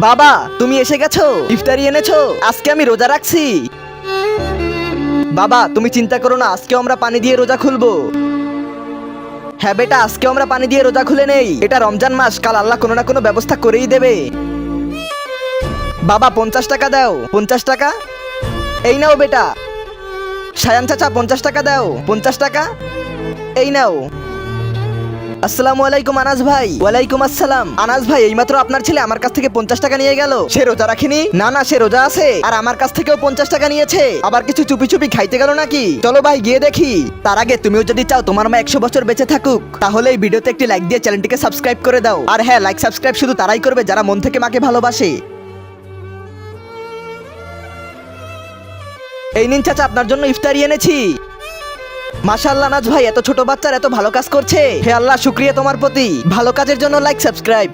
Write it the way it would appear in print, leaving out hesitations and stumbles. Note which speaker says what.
Speaker 1: বাবা তুমি এসে গেছো, ইফতারি এনেছো। আজকে আমি রোজা রাখছি। বাবা তুমি চিন্তা করো না, আজকে আমরা পানি দিয়ে রোজা খুলবো। হ্যাঁ বেটা, আজকে আমরা পানি দিয়ে রোজা খুলে নেই। এটা রমজান মাস, কাল আল্লাহ কোনো না কোনো ব্যবস্থা করেই দেবে। বাবা 50 টাকা দাও। 50 টাকা এই নাও বেটা। সায়ান চাচা 50 টাকা দাও। 50 টাকা এই নাও। আসসালামু আলাইকুম আনাস ভাই। ওয়ালাইকুম আসসালাম। আনাস ভাই, এইমাত্র আপনার ছেলে আমার কাছ থেকে 50 টাকা নিয়ে গেল। সে রোজা রাখেনি? না না, সে রোজা আছে। আর আমার কাছ থেকেও 50 টাকা নিয়েছে। আবার কিছু চুপি চুপি খাইতে গেল নাকি? চলো ভাই গিয়ে দেখি। তার আগে তুমিও যদি চাও তোমার মা 100 বছর বেঁচে থাকুক, তাহলে এই ভিডিওতে একটি লাইক দিয়ে চ্যানেলটিকে সাবস্ক্রাইব করে দাও। আর হ্যাঁ, লাইক সাবস্ক্রাইব শুধু তারাই করবে যারা মন থেকে মাকে ভালোবাসে। এই নিন চাচা, আপনার জন্য ইফতারি এনেছি। মাশাআল্লাহ নাজ ভাই, এত ছোট বাচ্চার এত ভালো কাজ করছে। হে আল্লাহ, শুকরিয়া তোমার প্রতি। ভালো কাজের জন্য লাইক সাবস্ক্রাইব।